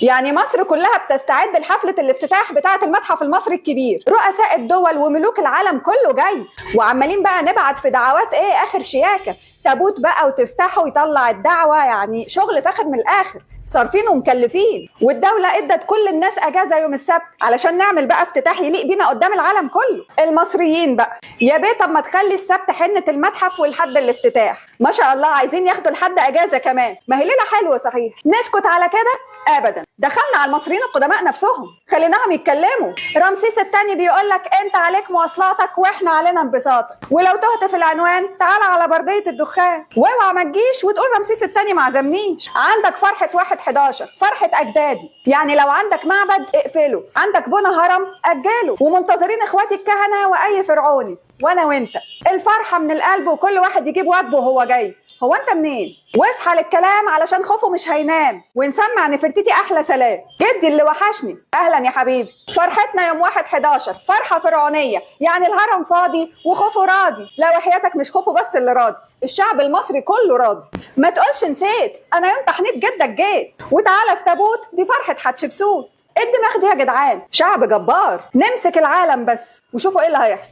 يعني مصر كلها بتستعد لحفلة الافتتاح بتاعة المتحف المصري الكبير، رؤساء الدول وملوك العالم كله جاي، وعمالين بقى نبعت في دعوات ايه اخر شياكة، تابوت بقى وتفتحه ويطلع الدعوة، يعني شغل فاخر من الاخر، صارفين ومكلفين. والدولة ادت كل الناس اجازة يوم السبت علشان نعمل بقى افتتاح يليق بينا قدام العالم كله. المصريين بقى يا بيه طب ما تخلي السبت حنة المتحف والحد الافتتاح، ما شاء الله عايزين ياخدوا الحد اجازة كمان، ما هي ليلة حلوة صحيح. نسكت على كده؟ ابدا، دخلنا على المصريين القدماء نفسهم خليناهم يتكلموا. رمسيس الثاني بيقول لك انت عليك مواصلاتك واحنا علينا انبساطك، ولو تهت في العنوان تعال على برديه الدخان، واوعى ما تجيش وتقول رمسيس الثاني ما عزمنيش. عندك فرحه 1/11 فرحه اجدادي، يعني لو عندك معبد اقفله، عندك بنى هرم اجله، ومنتظرين اخواتي الكهنه واي فرعوني وانا وانت. الفرحه من القلب وكل واحد يجيب واجبه وهو جاي. هو انت منين؟ واصحى للكلام علشان خوفه مش هينام، ونسمع نفرتيتي احلى سلام. جدي اللي وحشني اهلا يا حبيبي. فرحتنا يوم 1/11 فرحه فرعونيه، يعني الهرم فاضي وخوفه راضي. لا وحياتك مش خوفه بس اللي راضي، الشعب المصري كله راضي. ما تقولش نسيت، انا يوم تحنيط جدك جيت، وتعالى في تابوت دي فرحه حتشبسوت. الدماغ دي يا جدعان، شعب جبار. نمسك العالم بس وشوفوا ايه اللي هيحصل.